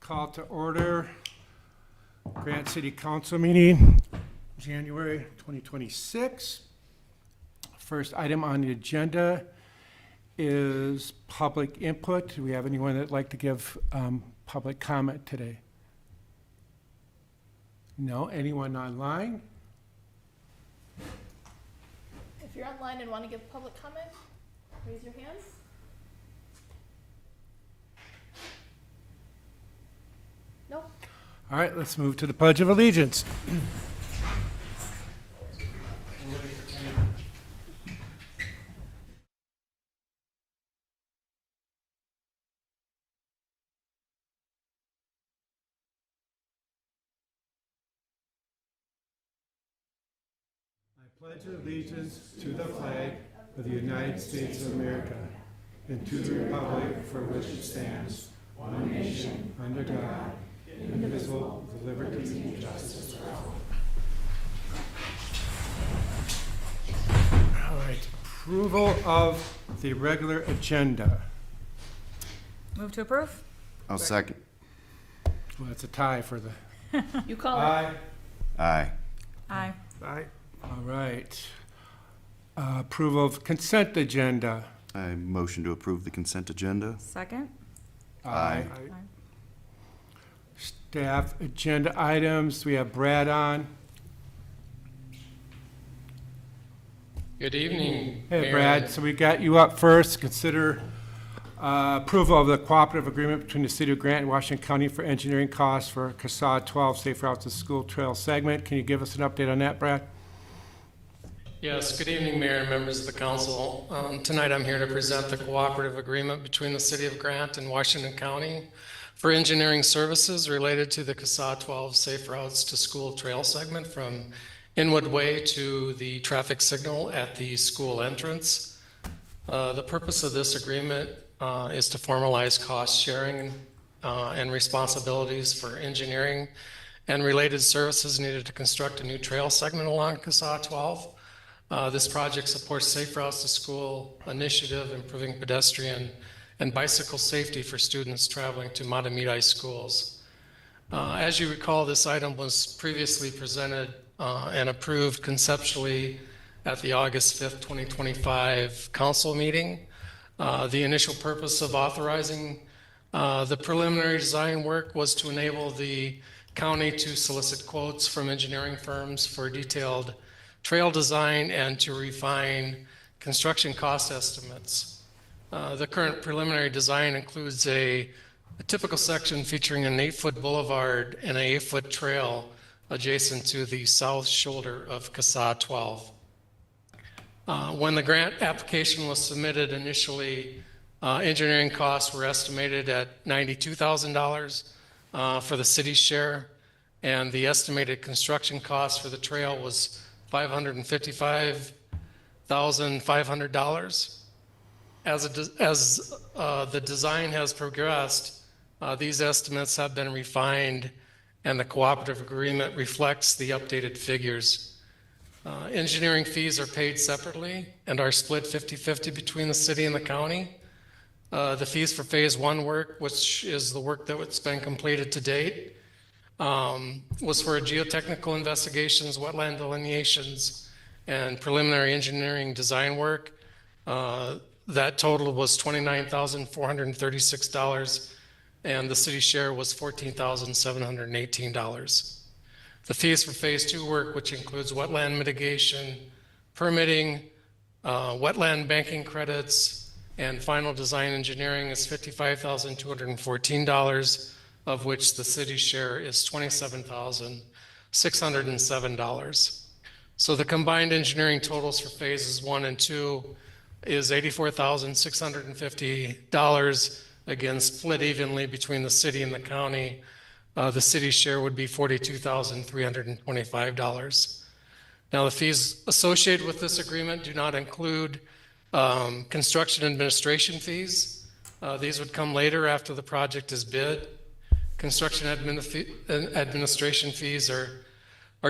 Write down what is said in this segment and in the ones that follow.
Call to order. Grant City Council meeting, January 2026. First item on the agenda is public input. Do we have anyone that'd like to give public comment today? No? Anyone online? If you're online and want to give public comment, raise your hands. No? All right, let's move to the Pledge of Allegiance. I pledge allegiance to the flag of the United States of America and to the republic for which it stands, one nation, under God, indivisible, with liberty and justice for all. All right, approval of the regular agenda. Move to approve? I'll second. Well, that's a tie for the You call it. aye. Aye. Aye. Aye. All right. Approval of consent agenda. I motion to approve the consent agenda. Second? Aye. Staff agenda items. We have Brad on. Good evening. Hey, Mayor. Brad. So we got you up first. Consider approval of the cooperative agreement between the City of Grant and Washington County for engineering costs for CSAH 12 Safe Routes to School Trail segment. Can you give us an update on that, Brad? Yes, good evening, Mayor and members of the council. Tonight I'm here to present the cooperative agreement between the City of Grant and Washington County for engineering services related to the CSAH 12 Safe Routes to School Trail segment from Inwood Way to the traffic signal at the school entrance. The purpose of this agreement is to formalize cost sharing and responsibilities for engineering and related services needed to construct a new trail segment along CSAH 12. This project supports Safe Routes to School initiative, improving pedestrian and bicycle safety for students traveling to Matamidi schools. As you recall, this item was previously presented and approved conceptually at the August 5th, 2025 council meeting. The initial purpose of authorizing the preliminary design work was to enable the county to solicit quotes from engineering firms for detailed trail design and to refine construction cost estimates. The current preliminary design includes a typical section featuring an 8-foot boulevard and an 8-foot trail adjacent to the south shoulder of CSAH 12. When the grant application was submitted initially, engineering costs were estimated at $92,000 for the city's share, and the estimated construction cost for the trail was $555,500. As the design has progressed, these estimates have been refined, and the cooperative agreement reflects the updated figures. Engineering fees are paid separately and are split 50-50 between the city and the county. The fees for phase 1 work, which is the work that's been completed to date, was for geotechnical investigations, wetland delineations, and preliminary engineering design work. That total was $29,436, and the city share was $14,718. The fees for phase 2 work, which includes wetland mitigation, permitting, wetland banking credits, and final design engineering, is $55,214, of which the city's share is $27,607. So the combined engineering totals for phases 1 and 2 is $84,650, again split evenly between the city and the county. The city's share would be $42,325. Now, the fees associated with this agreement do not include construction administration fees. These would come later after the project is bid. Construction administration fees are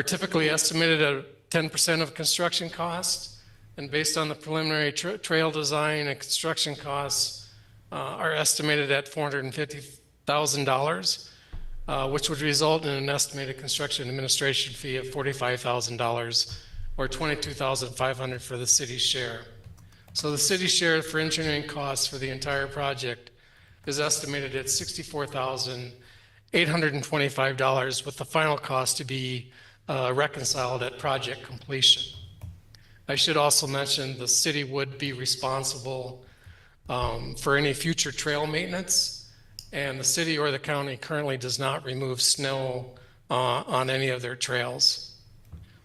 typically estimated at 10% of construction costs, and based on the preliminary trail design and construction costs are estimated at $450,000. which would result in an estimated construction administration fee of $45,000 or $22,500 for the city's share. So the city's share for engineering costs for the entire project is estimated at $64,825, with the final cost to be reconciled at project completion. I should also mention the city would be responsible for any future trail maintenance, and the city or the county currently does not remove snow on any of their trails.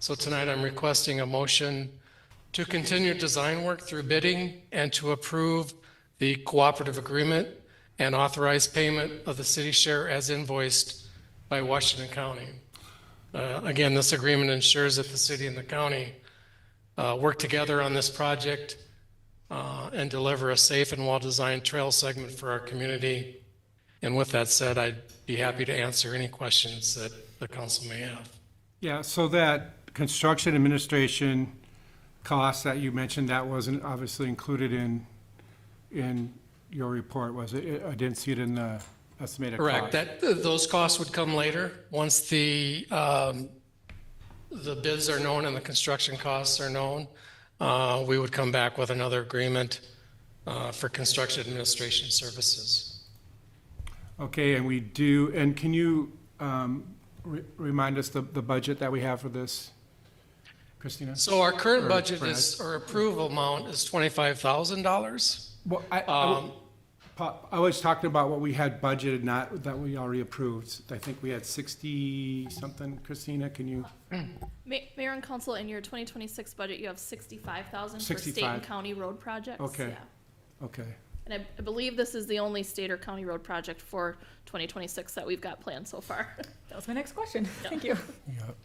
So tonight I'm requesting a motion to continue design work through bidding and to approve the cooperative agreement and authorize payment of the city share as invoiced by Washington County. Again, this agreement ensures that the city and the county work together on this project and deliver a safe and well-designed trail segment for our community. And with that said, I'd be happy to answer any questions that the council may have. Yeah, so that construction administration cost that you mentioned, that wasn't obviously included in your report, was it? I didn't see it in the estimated cost. Correct. Those costs would come later once the bids are known and the construction costs are known. We would come back with another agreement for construction administration services. Okay, and we do, and can you remind us the budget that we have for this, Christina? So our current Or budget Brad? is, or approval amount is $25,000. Well, I was talking about what we had budgeted, not that we already approved. I think we had 60-something. Christina, can you? Mayor and council, in your 2026 budget, you have 65,000 for state 65. and county road projects. Okay. Yeah. Okay. And I believe this is the only state or county road project for 2026 that we've got planned so far. That was my next question. Thank you. Yep.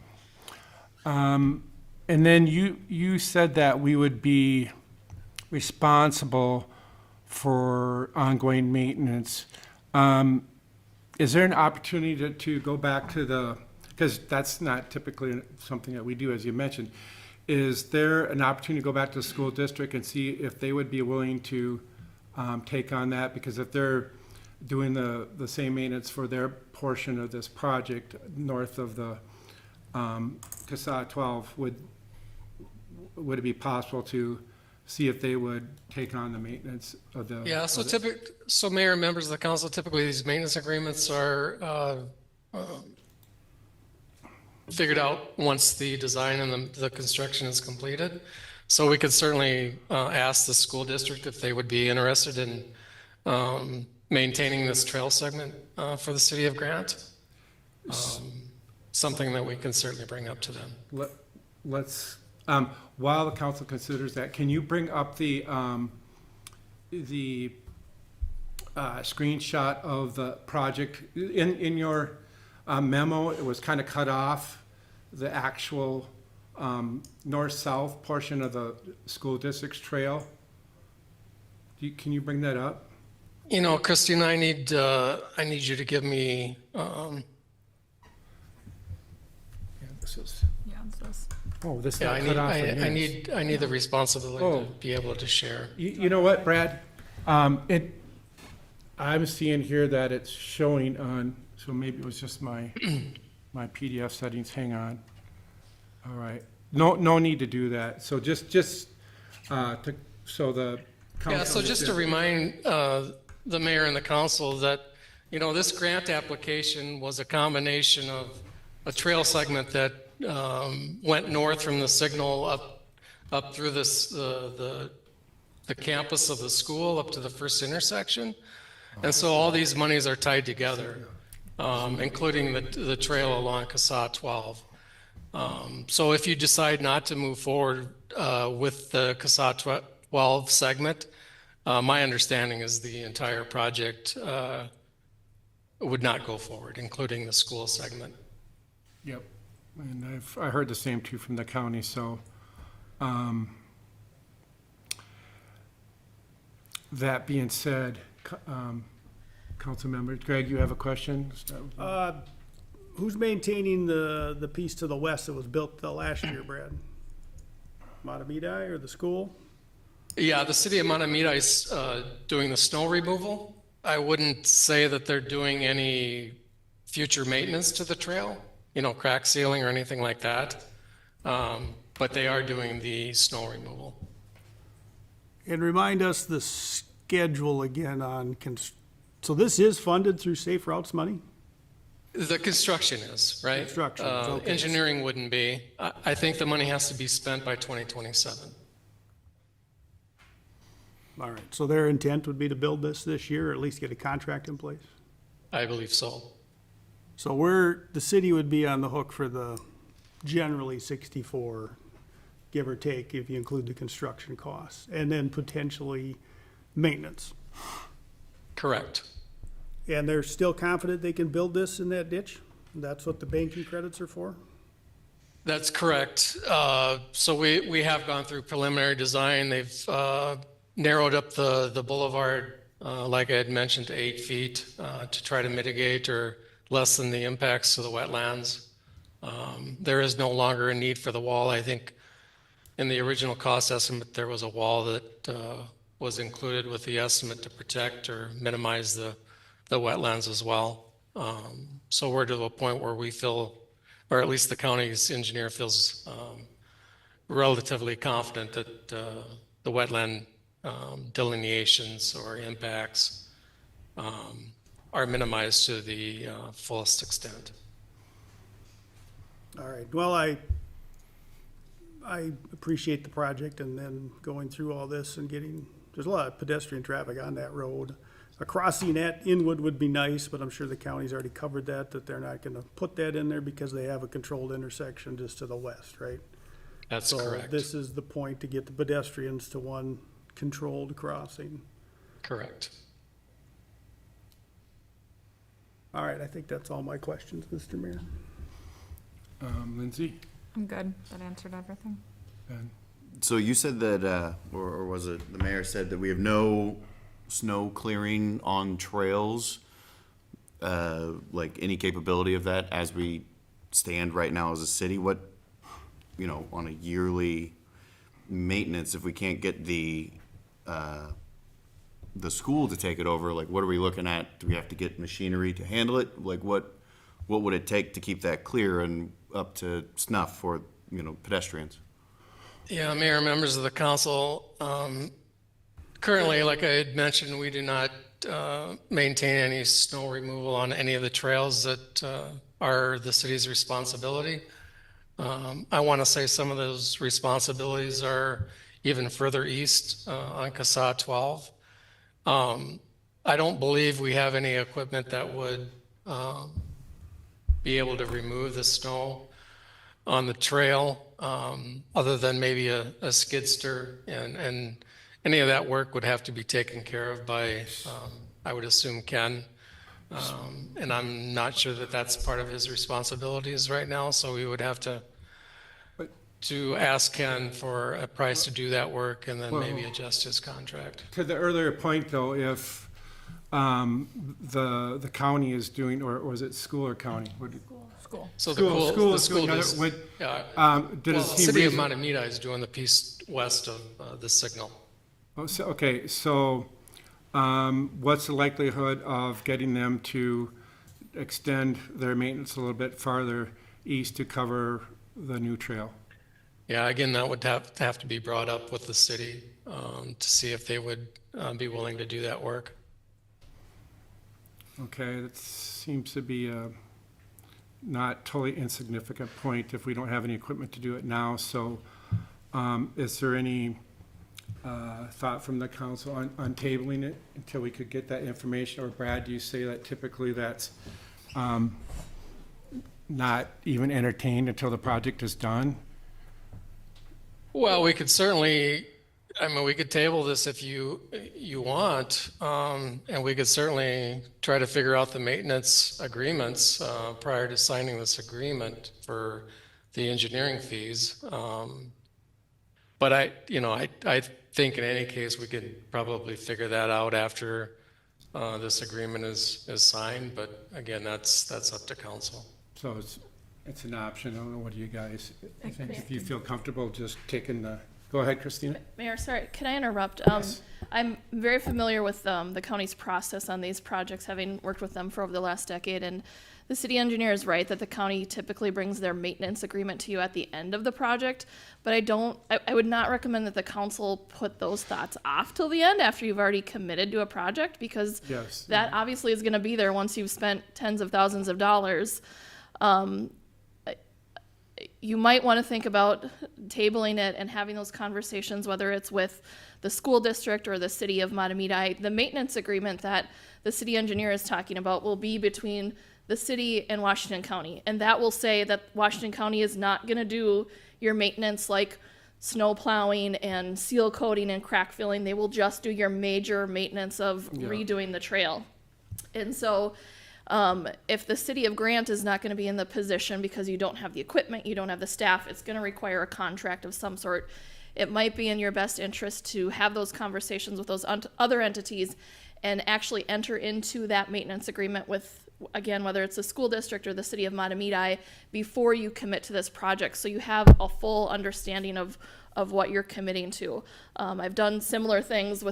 And then you said that we would be responsible for ongoing maintenance. Is there an opportunity to go back to because that's not typically something that we do, as you mentioned. Is there an opportunity to go back to the school district and see if they would be willing to take on that? Because if they're doing the same maintenance for their portion of this project north of the CSAH 12, would it be possible to see if they would take on the maintenance of the? Yeah, so Mayor and members of the council, typically these maintenance agreements are figured out once the design and the construction is completed. So we could certainly ask the school district if they would be interested in maintaining this trail segment for the city of Grant. Something that we can certainly bring up to them. Let's, while the council considers that, can you bring up the screenshot of the project? In your memo, it was kind of cut off, the actual north-south portion of the school district's trail. Can you bring that up? You know, Christina, I need you to give me, Yeah, this is, Yeah, it's this. oh, this yeah, got cut off. I need the responsibility Oh. to be able to share. You know what, Brad? I'm seeing here that it's showing on, so maybe it was just my PDF settings. Hang on. All right. No need to do that. So so the council. Yeah, so just to remind the mayor and the council that, you know, this grant application was a combination of a trail segment that went north from the signal up through the campus of the school up to the first intersection. And so all these monies are tied together, including the trail along CSAH 12. So if you decide not to move forward with the CSAH 12 segment, my understanding is the entire project would not go forward, including the school segment. Yep. And I heard the same too from the county, so. That being said, council members, Greg, you have a question? Who's maintaining the piece to the west that was built last year, Brad? Matamidi or the school? Yeah, the city of Manning is doing the snow removal. I wouldn't say that they're doing any future maintenance to the trail, crack sealing or anything like that. But they are doing the snow removal. And remind us the schedule again on, so this is funded through Safe Routes money? The construction is, right? Construction is, okay. Engineering wouldn't be. I think the money has to be spent by 2027. All right, so their intent would be to build this year, or at least get a contract in place? I believe so. So the city would be on the hook for the generally 64, give or take, if you include the construction costs, and then potentially maintenance. Correct. And they're still confident they can build this in that ditch? That's what the banking credits are for? That's correct. So we have gone through preliminary design. They've narrowed up the boulevard, like I had mentioned, to 8 feet to try to mitigate or lessen the impacts to the wetlands. There is no longer a need for the wall. I think in the original cost estimate, there was a wall that was included with the estimate to protect or minimize the wetlands as well. So we're to a point where we feel, or at least the county's engineer feels relatively confident that the wetland delineations or impacts are minimized to the fullest extent. All right, well, I appreciate the project and then going through all this and there's a lot of pedestrian traffic on that road. A crossing at Inwood would be nice, but I'm sure the county's already covered that they're not gonna put that in there because they have a controlled intersection just to the west, right? That's correct. So this is the point to get the pedestrians to one controlled crossing. Correct. All right, I think that's all my questions, Mr. Mayor. Lindsay? I'm good. That answered everything. Ben? So you said that, or was it the mayor said that we have no snow clearing on trails, like any capability of that as we stand right now as a city? What, on a yearly maintenance, if we can't get the school to take it over, like what are we looking at? Do we have to get machinery to handle it? Like what would it take to keep that clear and up to snuff for, pedestrians? Yeah, Mayor, members of the council, currently, like I had mentioned, we do not maintain any snow removal on any of the trails that are the city's responsibility. I want to say some of those responsibilities are even further east on CSAH 12. I don't believe we have any equipment that would be able to remove the snow on the trail, other than maybe a skid steer, and any of that work would have to be taken care of by, I would assume, Ken. And I'm not sure that that's part of his responsibilities right now, so we would have to ask Ken for a price to do that work and then maybe adjust his contract. To the earlier point, though, if the county is doing, or was it school or county? School. So School the is school doing other, does, would, yeah, did well, it the seem city of reasonable? Manning Ave is doing the piece west of the signal. Oh, so, okay, so, what's the likelihood of getting them to extend their maintenance a little bit farther east to cover the new trail? Yeah, again, that would have to be brought up with the city to see if they would be willing to do that work. Okay, that seems to be a not totally insignificant point if we don't have any equipment to do it now. So is there any thought from the council on tabling it until we could get that information? Or Brad, do you say that typically that's not even entertained until the project is done? Well, we could certainly, we could table this if you want, and we could certainly try to figure out the maintenance agreements prior to signing this agreement for the engineering fees. But I think in any case, we could probably figure that out after this agreement is signed, but again, that's up to council. So it's an option. I don't know, what do you guys think? If you feel comfortable just taking the Go ahead, Christina. Mayor, sorry, can I interrupt? Yes. I'm very familiar with the county's process on these projects, having worked with them for over the last decade, and the city engineer is right that the county typically brings their maintenance agreement to you at the end of the project, but I would not recommend that the council put those thoughts off till the end after you've already committed to a project, because Yes. that obviously is gonna be there once you've spent tens of thousands of dollars. You might want to think about tabling it and having those conversations, whether it's with the school district or the city of Matamidi. The maintenance agreement that the city engineer is talking about will be between the city and Washington County. And that will say that Washington County is not going to do your maintenance like snow plowing and seal coating and crack filling. They will just do your major maintenance of redoing the trail. And so if the city of Grant is not going to be in the position because you don't have the equipment, you don't have the staff, it's going to require a contract of some sort. It might be in your best interest to have those conversations with those other entities and actually enter into that maintenance agreement with, again, whether it's the school district or the city of Matamidi, before you commit to this project, so you have a full understanding of what you're committing to. I've done similar things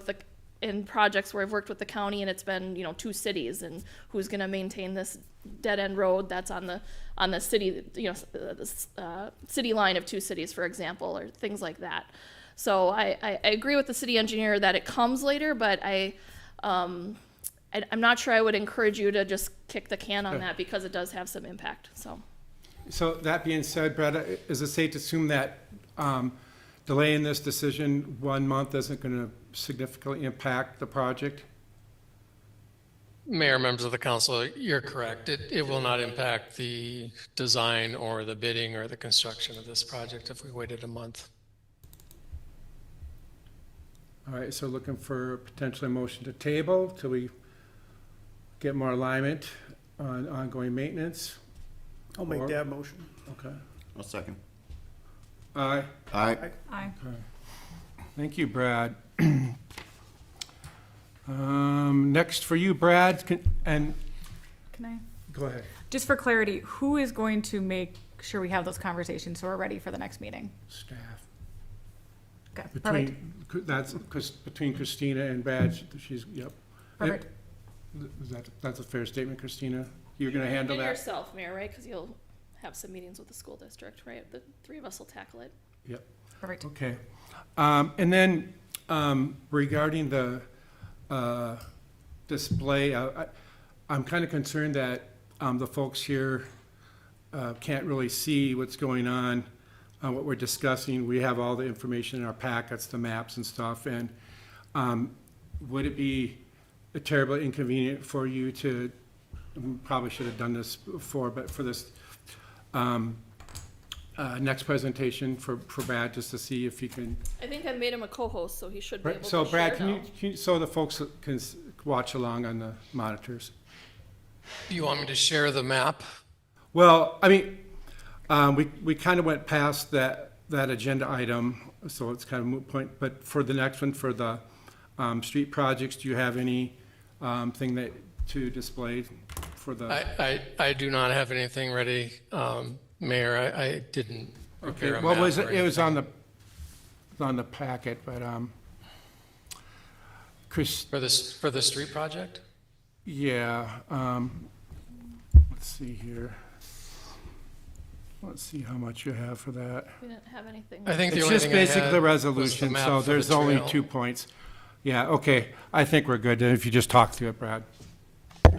in projects where I've worked with the county, and it's been, 2 cities, and who's going to maintain this dead end road that's on the city, city line of 2 cities, for example, or things like that. So I agree with the city engineer that it comes later, but I'm not sure I would encourage you to just kick the can on that, because it does have some impact. So that being said, Brad, is it safe to assume that delaying this decision 1 month isn't going to significantly impact the project? Mayor, members of the council, you're correct. It will not impact the design or the bidding or the construction of this project if we waited a month. All right, so looking for potentially a motion to table till we get more alignment on ongoing maintenance. I'll make that motion. Okay. I'll second. Aye. Aye. Aye. Thank you, Brad. Next for you, Brad, Can I, go ahead. just for clarity, who is going to make sure we have those conversations so we're ready for the next meeting? Staff. Okay, perfect, Between Christina and Brad, she's, yep. perfect. That's a fair statement, Christina? You're gonna handle And that? yourself, Mayor, right? Because you'll have some meetings with the school district, right? The 3 of us will tackle it. Yep. Perfect. Okay. And then regarding the display, I'm kind of concerned that the folks here can't really see what's going on, what we're discussing. We have all the information in our packets, the maps and stuff, and would it be terribly inconvenient for you to, probably should have done this before, but for this next presentation for Brad, just to see if he can. I think I made him a co-host, so he should be able to So Brad, share now. can you, so the folks can watch along on the monitors? Do you want me to share the map? Well, I mean, we kind of went past that agenda item, so it's kind of a moot point, but for the next one, for the street projects, do you have any thing that to display for the? I do not have anything ready, Mayor. I didn't prepare a Well, map was or it was anything. on the packet, but Chris, For the street project? yeah, let's see here. Let's see how much you have for that. We didn't have anything. I think the It's only just thing I basically had the was the resolution, map so for the there's only trail. 2 points. Yeah, okay, I think we're good, if you just talk through it, Brad.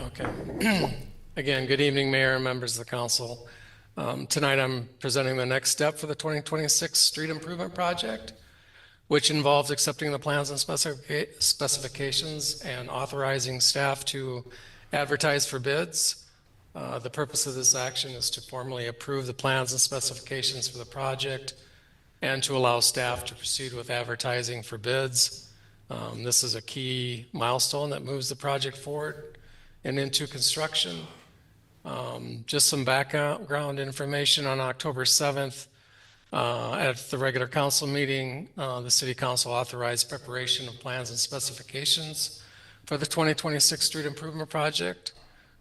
Okay. Again, good evening, Mayor and members of the council. Tonight, I'm presenting the next step for the 2026 street improvement project, which involves accepting the plans and specifications and authorizing staff to advertise for bids. The purpose of this action is to formally approve the plans and specifications for the project and to allow staff to proceed with advertising for bids. This is a key milestone that moves the project forward and into construction. Just some background information: on October 7th, at the regular council meeting, the city council authorized preparation of plans and specifications for the 2026 street improvement project.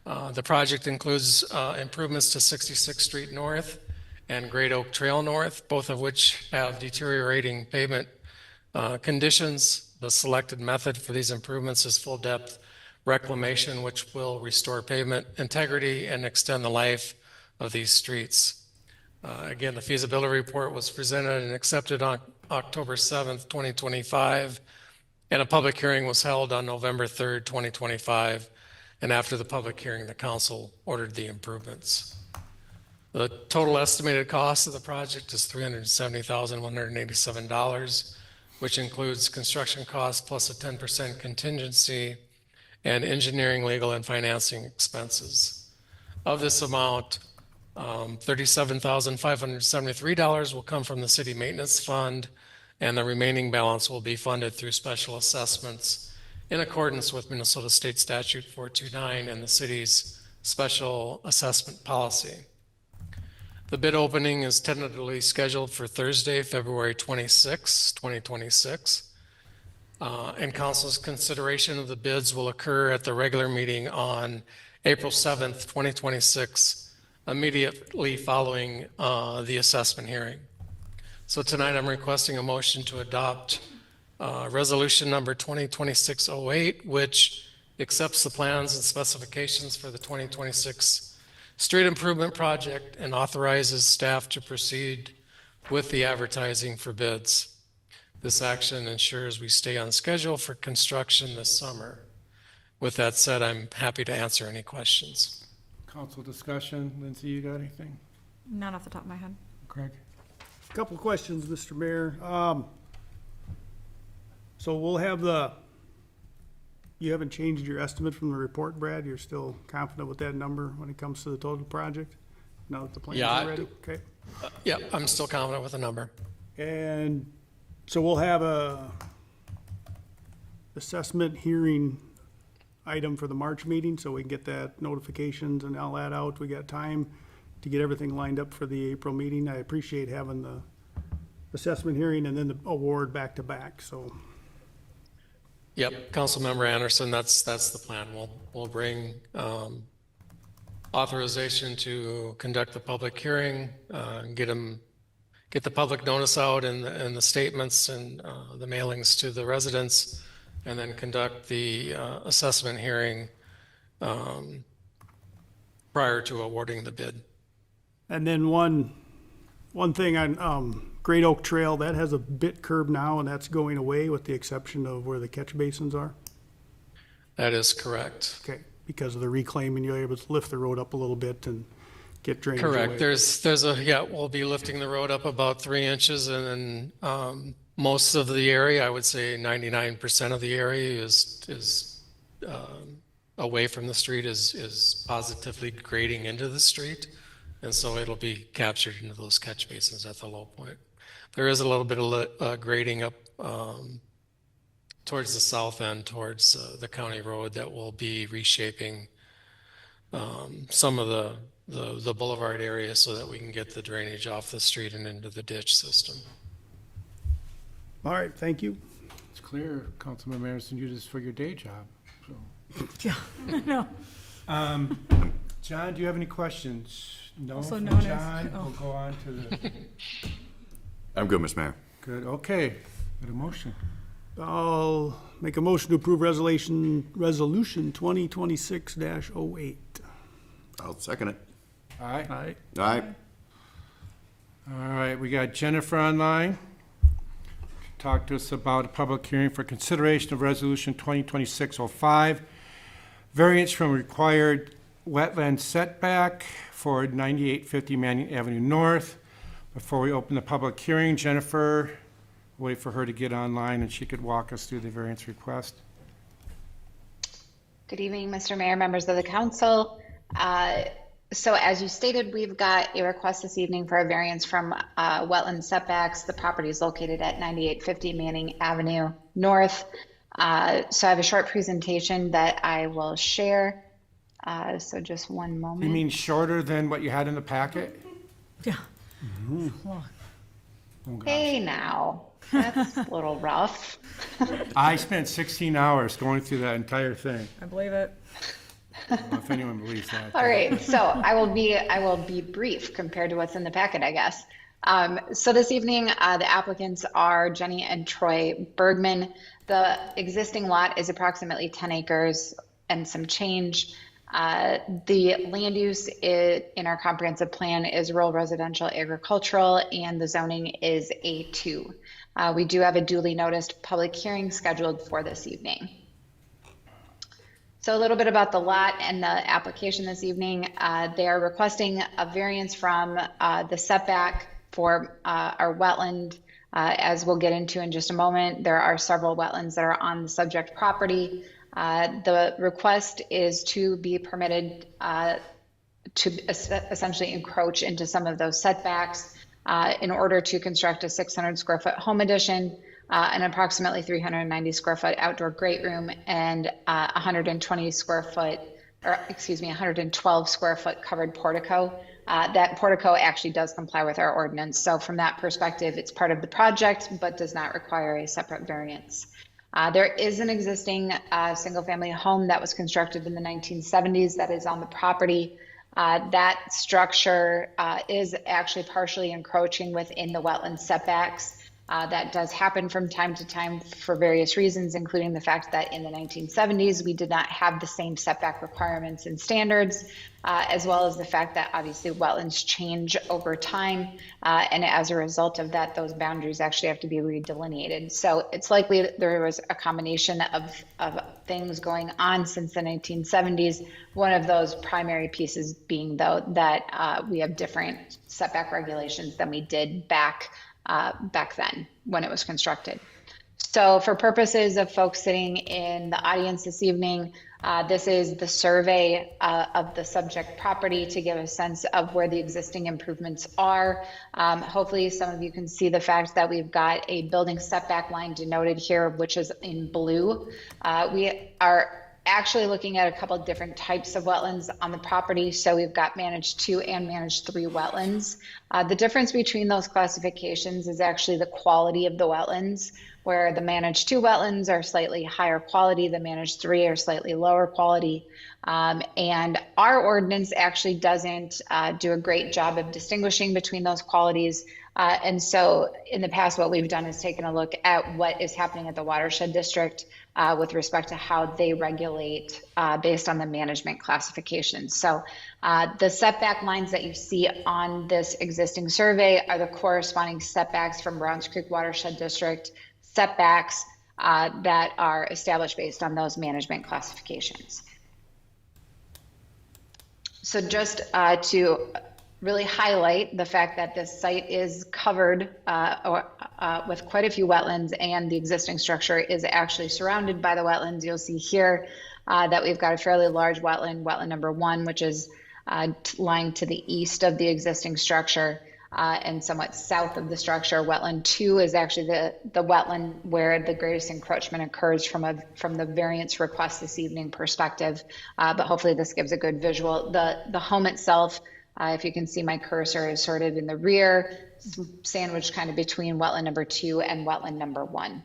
The project includes improvements to 66th Street North and Great Oak Trail North, both of which have deteriorating pavement Conditions, the selected method for these improvements is full depth reclamation, which will restore pavement integrity and extend the life of these streets. Again, the feasibility report was presented and accepted on October 7th, 2025, and a public hearing was held on November 3rd, 2025. And after the public hearing, the council ordered the improvements. The total estimated cost of the project is $370,187, which includes construction costs plus a 10% contingency and engineering, legal, and financing expenses. Of this amount, $37,573 will come from the city maintenance fund, and the remaining balance will be funded through special assessments in accordance with Minnesota State Statute 429 and the city's special assessment policy. The bid opening is tentatively scheduled for Thursday, February 26, 2026. And council's consideration of the bids will occur at the regular meeting on April 7th, 2026, immediately following the assessment hearing. So tonight I'm requesting a motion to adopt resolution number 2026-08, which accepts the plans and specifications for the 2026 street improvement project and authorizes staff to proceed with the advertising for bids. This action ensures we stay on schedule for construction this summer. With that said, I'm happy to answer any questions. Council discussion. Lindsay, you got anything? Not off the top of my head. Craig? Couple of questions, Mr. Mayor. So we'll have you haven't changed your estimate from the report, Brad? You're still confident with that number when it comes to the total project? Now that the plans Yeah, are ready? Okay. Yeah, I'm still confident with the number. And so we'll have a assessment hearing item for the March meeting, so we can get that notifications and all that out. We got time to get everything lined up for the April meeting. I appreciate having the assessment hearing and then the award back to back, so. Yep, Councilmember Anderson, that's the plan. We'll bring authorization to conduct the public hearing, get the public notice out and the statements and the mailings to the residents, and then conduct the assessment hearing prior to awarding the bid. And then one thing on Great Oak Trail, that has a bit curb now, and that's going away with the exception of where the catch basins are? That is correct. Okay, because of the reclaiming, you're able to lift the road up a little bit and get drainage away. Correct. We'll be lifting the road up about 3 inches, and then most of the area, I would say 99% of the area is away from the street, is positively grading into the street. And so it'll be captured into those catch basins at the low point. There is a little bit of grading up towards the south end, towards the county road, that will be reshaping some of the boulevard area so that we can get the drainage off the street and into the ditch system. All right, thank you. It's clear, Councilman Anderson, you just for your day job, so. Yeah, no. John, do you have any questions? No Also from known as- John. oh. We'll go on to the, I'm good, Mr. Mayor. good, okay. Got a motion. I'll make a motion to approve resolution 2026-08. I'll second it. All right, All right, All right. all right, we got Jennifer online. Talk to us about a public hearing for consideration of resolution 2026-05, variance from required wetland setback for 9850 Manning Avenue North. Before we open the public hearing, Jennifer, wait for her to get online and she could walk us through the variance request. Good evening, Mr. Mayor, members of the council. So as you stated, we've got a request this evening for a variance from wetland setbacks. The property is located at 9850 Manning Avenue North. So I have a short presentation that I will share. So just one moment. You mean shorter than what you had in the packet? Yeah. Oh, gosh. Hey now, that's a little rough. I spent 16 hours going through that entire thing. I believe it. I don't know if anyone believes that. All right, so I will be brief compared to what's in the packet, I guess. So this evening, the applicants are Jenny and Troy Bergman. The existing lot is approximately 10 acres and some change. The land use in our comprehensive plan is rural residential agricultural, and the zoning is A2. We do have a duly noticed public hearing scheduled for this evening. So a little bit about the lot and the application this evening. They are requesting a variance from the setback for our wetland. As we'll get into in just a moment, there are several wetlands that are on the subject property. The request is to be permitted to essentially encroach into some of those setbacks in order to construct a 600 square foot home addition, an approximately 390 square foot outdoor great room, and 120 square foot, or excuse me, 112 square foot covered portico. That portico actually does comply with our ordinance. So from that perspective, it's part of the project, but does not require a separate variance. There is an existing single family home that was constructed in the 1970s that is on the property. That structure is actually partially encroaching within the wetland setbacks. That does happen from time to time for various reasons, including the fact that in the 1970s, we did not have the same setback requirements and standards, as well as the fact that obviously wetlands change over time. And as a result of that, those boundaries actually have to be redelineated. So it's likely that there was a combination of things going on since the 1970s. One of those primary pieces being, though, that we have different setback regulations than we did back then when it was constructed. So for purposes of folks sitting in the audience this evening, this is the survey of the subject property to give a sense of where the existing improvements are. Hopefully some of you can see the fact that we've got a building setback line denoted here, which is in blue. We are actually looking at a couple of different types of wetlands on the property. So we've got managed 2 and managed 3 wetlands. The difference between those classifications is actually the quality of the wetlands, where the managed 2 wetlands are slightly higher quality, the managed 3 are slightly lower quality. And our ordinance actually doesn't do a great job of distinguishing between those qualities. And so in the past, what we've done is taken a look at what is happening at the watershed district with respect to how they regulate based on the management classifications. So the setback lines that you see on this existing survey are the corresponding setbacks from Browns Creek Watershed District setbacks that are established based on those management classifications. So just to really highlight the fact that this site is covered with quite a few wetlands, and the existing structure is actually surrounded by the wetlands. You'll see here that we've got a fairly large wetland, wetland number 1, which is lying to the east of the existing structure and somewhat south of the structure. Wetland 2 is actually the wetland where the greatest encroachment occurs from the variance request this evening perspective, but hopefully this gives a good visual. The home itself, if you can see my cursor, is sort of in the rear, sandwiched kind of between wetland number 2 and wetland number 1.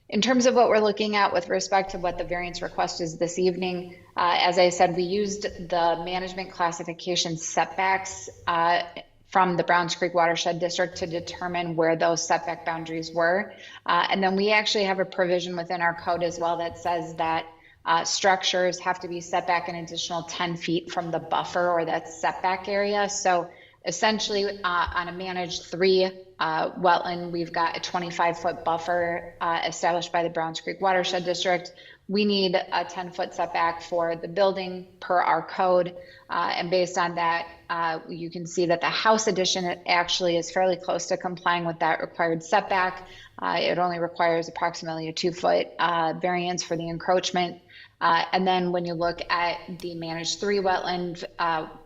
In terms of what we're looking at with respect to what the variance request is this evening, as I said, we used the management classification setbacks from the Browns Creek Watershed District to determine where those setback boundaries were. And then we actually have a provision within our code as well that says that structures have to be set back an additional 10 feet from the buffer or that setback area. So essentially on a managed 3 wetland, we've got a 25-foot buffer established by the Browns Creek Watershed District. We need a 10-foot setback for the building per our code. And based on that, you can see that the house addition actually is fairly close to complying with that required setback. It only requires approximately a 2-foot variance for the encroachment. And then when you look at the managed 3 wetland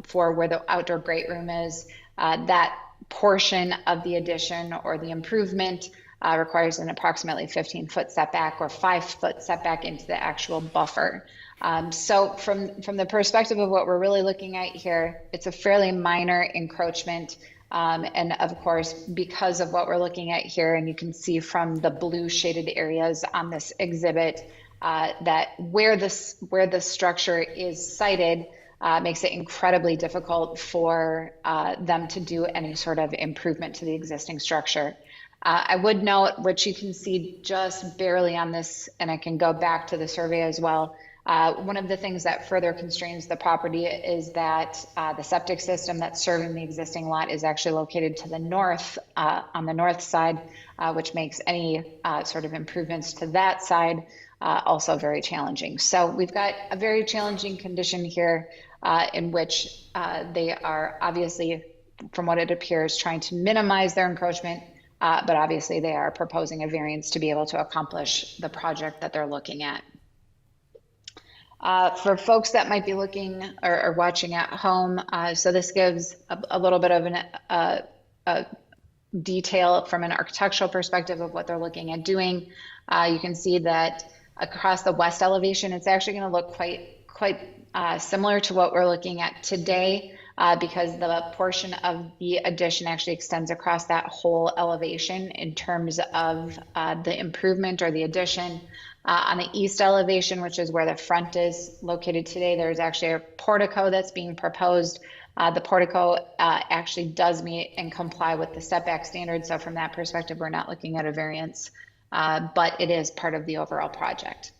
for where the outdoor great room is, that portion of the addition or the improvement requires an approximately 15-foot setback or 5-foot setback into the actual buffer. So from the perspective of what we're really looking at here, it's a fairly minor encroachment. And of course, because of what we're looking at here, and you can see from the blue shaded areas on this exhibit, that where the structure is sited, makes it incredibly difficult for them to do any sort of improvement to the existing structure. I would note, which you can see just barely on this, and I can go back to the survey as well. One of the things that further constrains the property is that the septic system that's serving the existing lot is actually located to the north, on the north side, which makes any sort of improvements to that side also very challenging. So we've got a very challenging condition here in which they are obviously, from what it appears, trying to minimize their encroachment, but obviously they are proposing a variance to be able to accomplish the project that they're looking at. For folks that might be looking or watching at home, so this gives a little bit of a detail from an architectural perspective of what they're looking at doing. You can see that across the west elevation, it's actually going to look quite similar to what we're looking at today, because the portion of the addition actually extends across that whole elevation in terms of the improvement or the addition. On the east elevation, which is where the front is located today, there's actually a portico that's being proposed. The portico actually does meet and comply with the setback standards. So from that perspective, we're not looking at a variance, but it is part of the overall project.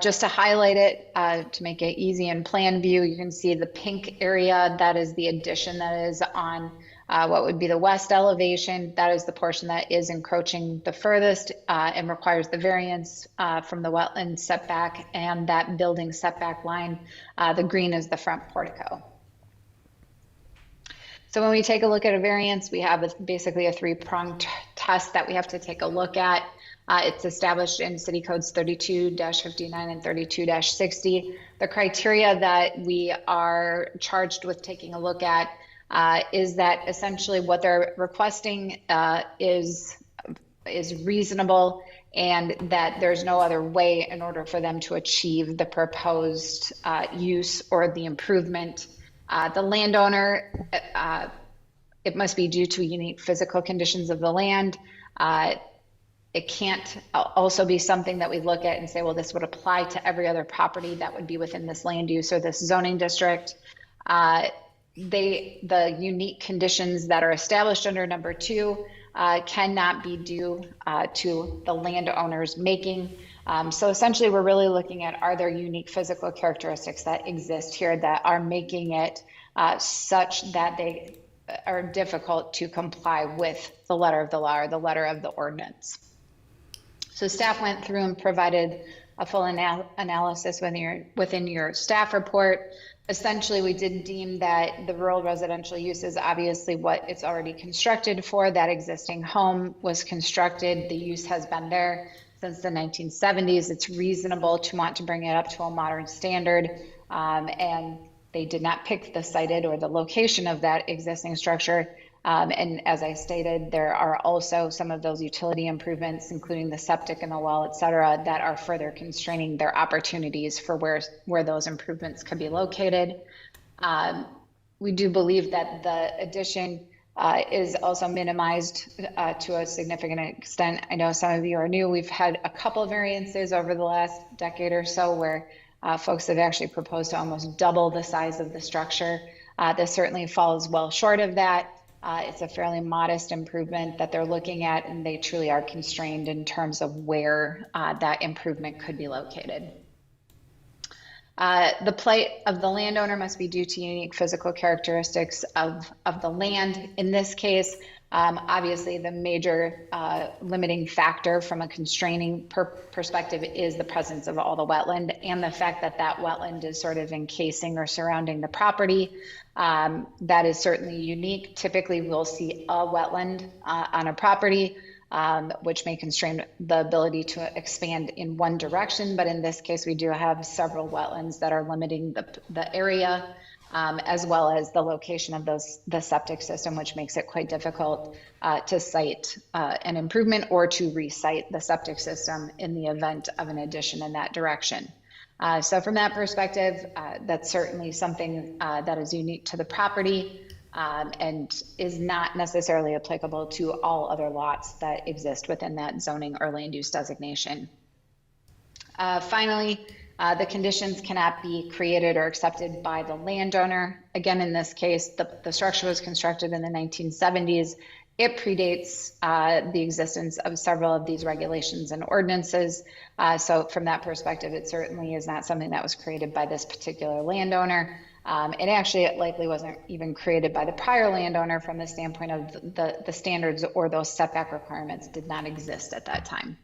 Just to highlight it, to make it easy in plan view, you can see the pink area. That is the addition that is on what would be the west elevation. That is the portion that is encroaching the furthest and requires the variance from the wetland setback and that building setback line. The green is the front portico. So when we take a look at a variance, we have basically a three-pronged test that we have to take a look at. It's established in City Codes 32-59 and 32-60. The criteria that we are charged with taking a look at is that essentially what they're requesting is reasonable, and that there's no other way in order for them to achieve the proposed use or the improvement. The landowner, it must be due to unique physical conditions of the land. It can't also be something that we look at and say, well, this would apply to every other property that would be within this land use or this zoning district. The unique conditions that are established under number 2 cannot be due to the landowner's making. So essentially, we're really looking at, are there unique physical characteristics that exist here that are making it such that they are difficult to comply with the letter of the law or the letter of the ordinance. So staff went through and provided a full analysis within your staff report. Essentially, we did deem that the rural residential use is obviously what it's already constructed for. That existing home was constructed. The use has been there since the 1970s. It's reasonable to want to bring it up to a modern standard. And they did not pick the sited or the location of that existing structure. And as I stated, there are also some of those utility improvements, including the septic and the well, et cetera, that are further constraining their opportunities for where those improvements could be located. We do believe that the addition is also minimized to a significant extent. I know some of you are new. We've had a couple of variances over the last decade or so where folks have actually proposed to almost double the size of the structure. This certainly falls well short of that. It's a fairly modest improvement that they're looking at, and they truly are constrained in terms of where that improvement could be located. The plight of the landowner must be due to unique physical characteristics of the land. In this case, obviously the major limiting factor from a constraining perspective is the presence of all the wetland and the fact that that wetland is sort of encasing or surrounding the property. That is certainly unique. Typically, we'll see a wetland on a property, which may constrain the ability to expand in one direction. But in this case, we do have several wetlands that are limiting the area, as well as the location of the septic system, which makes it quite difficult to site an improvement or to re-site the septic system in the event of an addition in that direction. So from that perspective, that's certainly something that is unique to the property and is not necessarily applicable to all other lots that exist within that zoning or land use designation. Finally, The conditions cannot be created or accepted by the landowner. Again, in this case, the structure was constructed in the 1970s. It predates the existence of several of these regulations and ordinances. So from that perspective, it certainly is not something that was created by this particular landowner. And actually, it likely wasn't even created by the prior landowner from the standpoint of the standards or those setback requirements did not exist at that time.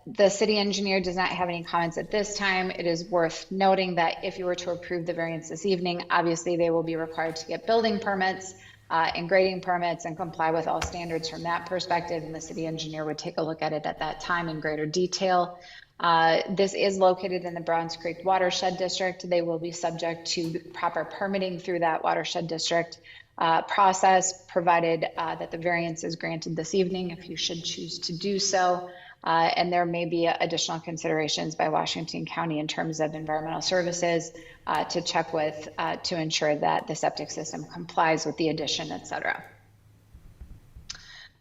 The city engineer does not have any comments at this time. It is worth noting that if you were to approve the variance this evening, obviously they will be required to get building permits and grading permits and comply with all standards from that perspective. And the city engineer would take a look at it at that time in greater detail. This is located in the Browns Creek Watershed District. They will be subject to proper permitting through that watershed district process, provided that the variance is granted this evening, if you should choose to do so. And there may be additional considerations by Washington County in terms of environmental services to check with to ensure that the septic system complies with the addition, et cetera.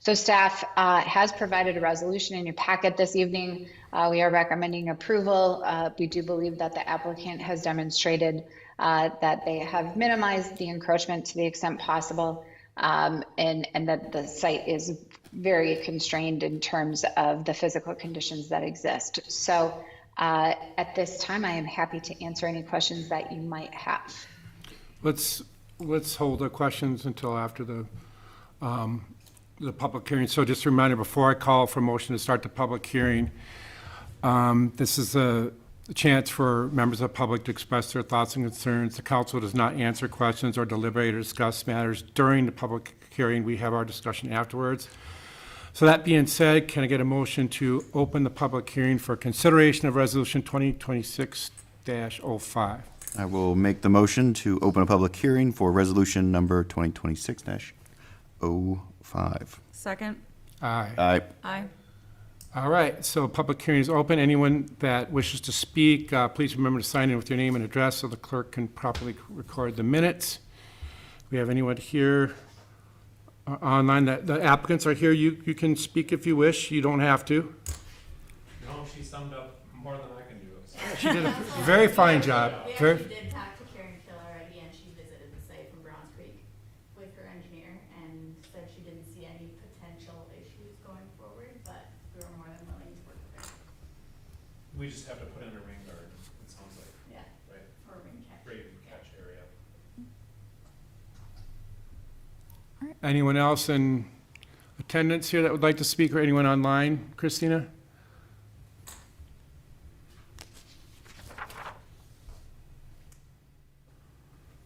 So staff has provided a resolution in your packet this evening. We are recommending approval. We do believe that the applicant has demonstrated that they have minimized the encroachment to the extent possible, and that the site is very constrained in terms of the physical conditions that exist. So at this time, I am happy to answer any questions that you might have. Let's hold the questions until after the public hearing. So just a reminder, before I call for motion to start the public hearing, this is a chance for members of the public to express their thoughts and concerns. The council does not answer questions or deliberate or discuss matters during the public hearing. We have our discussion afterwards. So that being said, can I get a motion to open the public hearing for consideration of resolution 2026-05? I will make the motion to open a public hearing for resolution number 2026-05. Second? Aye. Aye. Aye. All right, so public hearing is open. Anyone that wishes to speak, please remember to sign in with your name and address so the clerk can properly record the minutes. We have anyone here online? The applicants are here. You can speak if you wish. You don't have to. No, she summed up more than I can do. So. She did a very fine job. We Very- actually did talk to Karen Kill already, and she visited the site from Browns Creek with her engineer and said she didn't see any potential issues going forward, but we were more than willing to work with her. We just have to put in a rain garden, it sounds like, Yeah, right? or rain catch. Rain catch area. Anyone else in attendance here that would like to speak, or anyone online? Christina?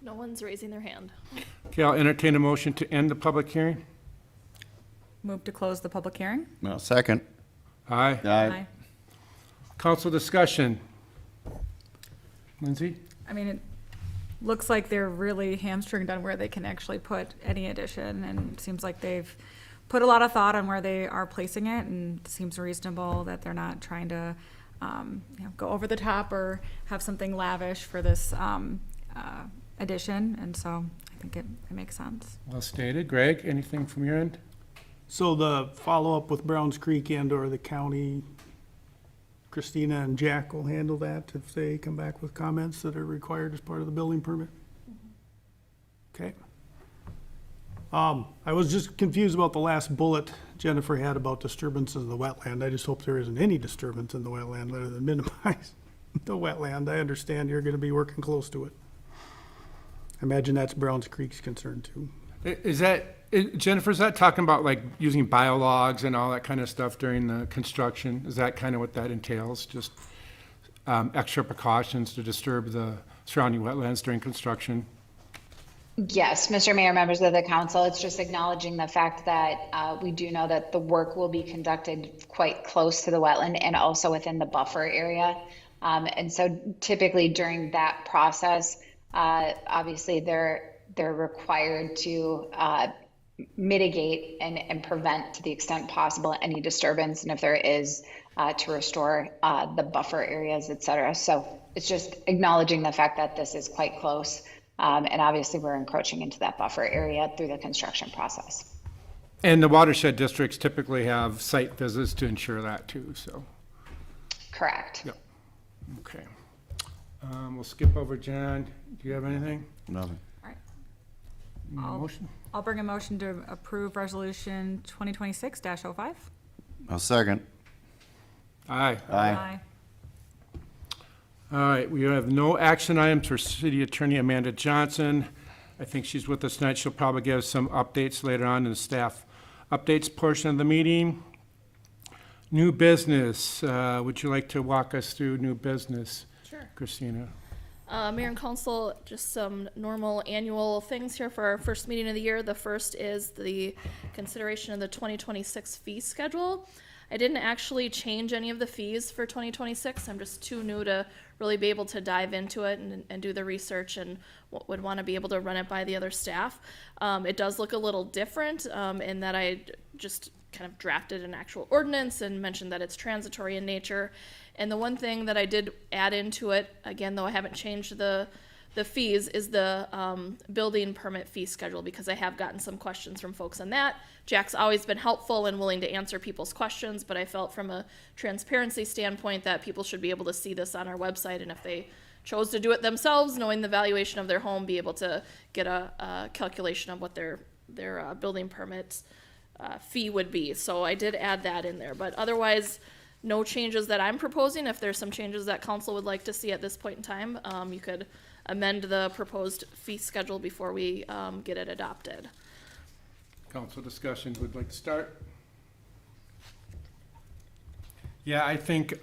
No one's raising their hand. Okay, I'll entertain a motion to end the public hearing. Move to close the public hearing? No, second. Aye. Aye. Council discussion. Lindsay? I mean, it looks like they're really hamstringed on where they can actually put any addition, and it seems like they've put a lot of thought on where they are placing it, and it seems reasonable that they're not trying to, go over the top or have something lavish for this addition, and so I think it makes sense. Well stated. Greg, anything from your end? So the follow-up with Browns Creek and/or the county, Christina and Jack will handle that if they come back with comments that are required as part of the building permit? Okay. I was just confused about the last bullet Jennifer had about disturbances of the wetland. I just hope there isn't any disturbance in the wetland other than minimize the wetland. I understand you're gonna be working close to it. I imagine that's Browns Creek's concern too. Jennifer, is that talking about like using biologs and all that kind of stuff during the construction? Is that kind of what that entails? Just extra precautions to disturb the surrounding wetlands during construction? Yes, Mr. Mayor, members of the council, it's just acknowledging the fact that we do know that the work will be conducted quite close to the wetland and also within the buffer area. And so typically during that process, obviously they're required to mitigate and prevent to the extent possible any disturbance, and if there is, to restore the buffer areas, et cetera. So it's just acknowledging the fact that this is quite close. And obviously we're encroaching into that buffer area through the construction process. And the watershed districts typically have site visits to ensure that too, so. Correct. Yep. Okay. We'll skip over John. Do you have anything? Nothing. I'll- Motion? I'll bring a motion to approve resolution 2026-05. I'll second. Aye. Aye. All right, we have no action items for City Attorney Amanda Johnson. I think she's with us tonight. She'll probably give us some updates later on in the staff updates portion of the meeting. New business, would you like to walk us through new business? Sure. Christina? Mayor and Council, just some normal annual things here for our first meeting of the year. The first is the consideration of the 2026 fee schedule. I didn't actually change any of the fees for 2026. I'm just too new to really be able to dive into it and do the research, and would want to be able to run it by the other staff. It does look a little different in that I just kind of drafted an actual ordinance and mentioned that it's transitory in nature. And the one thing that I did add into it, again, though I haven't changed the fees, is the building permit fee schedule, because I have gotten some questions from folks on that. Jack's always been helpful and willing to answer people's questions, but I felt from a transparency standpoint that people should be able to see this on our website, and if they chose to do it themselves, knowing the valuation of their home, be able to get a calculation of what their building permit fee would be. So I did add that in there, but otherwise, no changes that I'm proposing. If there's some changes that council would like to see at this point in time, you could amend the proposed fee schedule before we get it adopted. Council discussion, would like to start? Yeah, I think,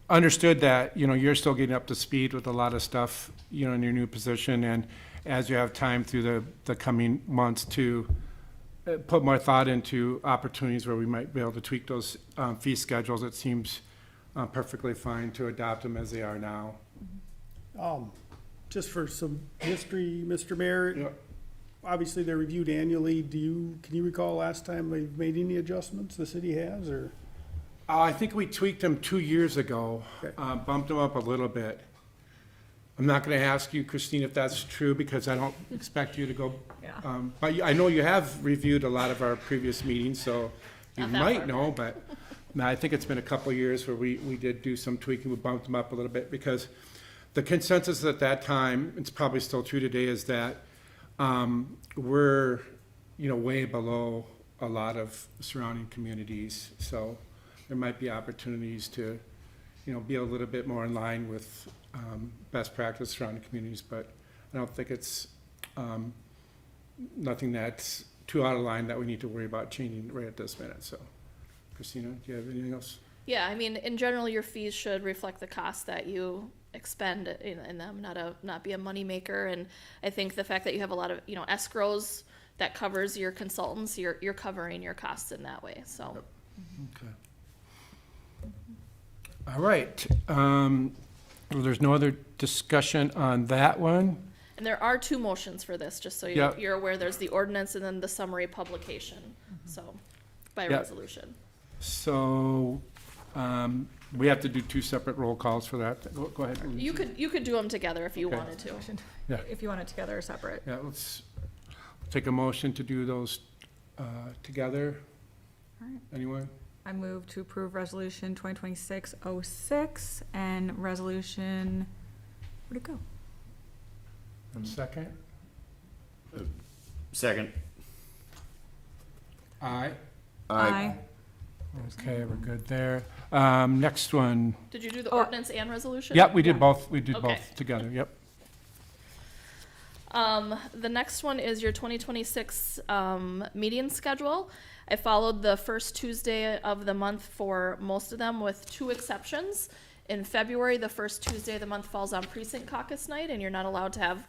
understood that, you're still getting up to speed with a lot of stuff, in your new position, and as you have time through the coming months to put more thought into opportunities where we might be able to tweak those fee schedules, it seems perfectly fine to adopt them as they are now. Just for some history, Mr. Mayor, Yeah. obviously they're reviewed annually. Can you recall last time we've made any adjustments the city has, or? I think we tweaked them 2 years ago, Okay. bumped them up a little bit. I'm not going to ask you, Christine, if that's true, because I don't expect you to go. Yeah. But I know you have reviewed a lot of our previous meetings, so you Not that might far know, but no, I think it's been a couple of years where we did do some tweaking. We bumped them up a little bit because the consensus at that time, it's probably still true today, is that we're, way below a lot of surrounding communities. So there might be opportunities to, be a little bit more in line with best practice surrounding communities, but I don't think it's nothing that's too out of line that we need to worry about changing right at this minute. So, Christina, do you have anything else? Yeah, I mean, in general, your fees should reflect the cost that you expend in them, not be a moneymaker. And I think the fact that you have a lot of, escrows that covers your consultants, you're covering your costs in that way, so. Yep. Okay. All right. Well, there's no other discussion on that one. And there are 2 motions for this, just so Yep. you're aware. There's the ordinance and then the summary publication, so, by Yep. resolution. So, we have to do 2 separate roll calls for that. Go ahead. You could do them together if you Okay. wanted to. Yeah. If you want it together or separate. Yeah, let's take a motion to do those together. All right. Anyone? I move to approve resolution 2026-06 and resolution, where'd it go? Second? Second. Aye. Aye. Okay, we're good there. Next one. Did you do the Oh. ordinance and resolution? Yep, we did both. We did Okay. both together. Yep. The next one is your 2026 meeting schedule. I followed the first Tuesday of the month for most of them, with 2 exceptions. In February, the first Tuesday of the month falls on precinct caucus night, and you're not allowed to have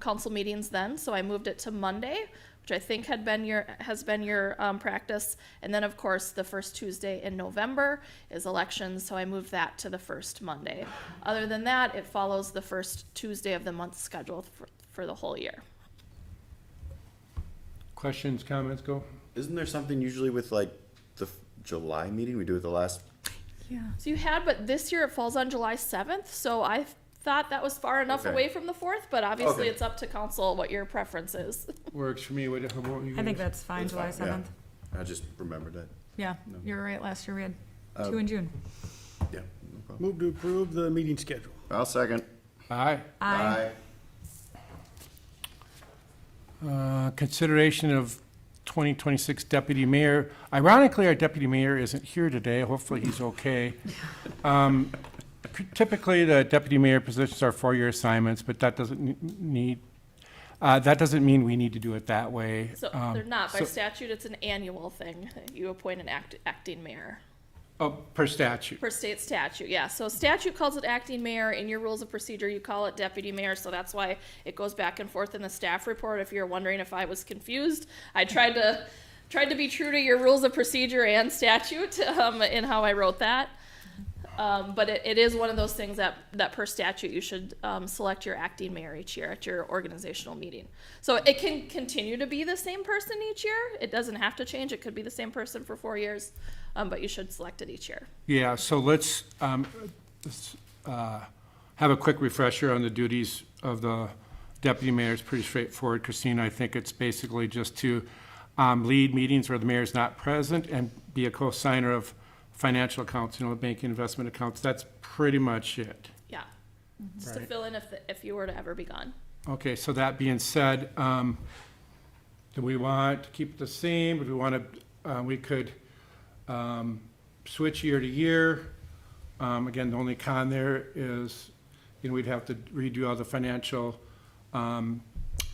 council meetings then, so I moved it to Monday, which I think has been your practice. And then, of course, the first Tuesday in November is elections, so I moved that to the first Monday. Other than that, it follows the first Tuesday of the month schedule for the whole year. Questions, comments, go? Isn't there something usually with like the July meeting we do at the last? Yeah. So you had, but this year it falls on July 7th, so I thought that was far enough Okay. away from the 4th, but obviously Okay. it's up to council what your preference is. Works for me. What you I think guys? that's fine, That's July fine, yeah. 7th. I just remembered that. Yeah, No. you're right, last year we had 2 in June. Yeah. No problem. Move to approve the meeting schedule. I'll second. Aye. Aye. Consideration of 2026 deputy mayor. Ironically, our deputy mayor isn't here today. Hopefully, he's okay. Typically, the deputy mayor positions are 4-year assignments, but that doesn't need, that doesn't mean we need to do it that way. So they're not. By so- statute, it's an annual thing. You appoint an acting mayor. Oh, per statute. Per state statute, yeah. So statute calls it acting mayor. In your rules of procedure, you call it deputy mayor. So that's why it goes back and forth in the staff report. If you're wondering if I was confused, I tried to be true to your rules of procedure and statute in how I wrote that. But it is one of those things that per statute, you should select your acting mayor each year at your organizational meeting. So it can continue to be the same person each year. It doesn't have to change. It could be the same person for 4 years, but you should select it each year. Yeah, so let's have a quick refresher on the duties of the deputy mayor. It's pretty straightforward, Christina. I think it's basically just to lead meetings where the mayor is not present and be a co-signer of financial accounts, banking, investment accounts. That's pretty much it. Yeah, just to Right. fill in if you were to ever be gone. Okay, so that being said, do we want to keep it the same? Do we want to, we could switch year to year. Again, the only con there is, we'd have to redo all the financial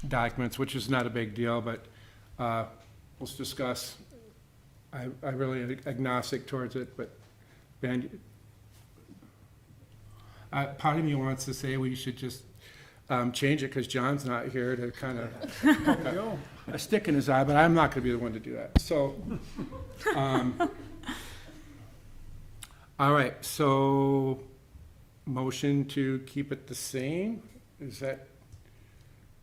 documents, which is not a big deal, but let's discuss. I really agnostic towards it, but Ben, part of me wants to say we should just change it because John's not here to kind of poke a stick in his eye, but I'm not going to be the one to do that. So, all right, so motion to keep it the same? Is that,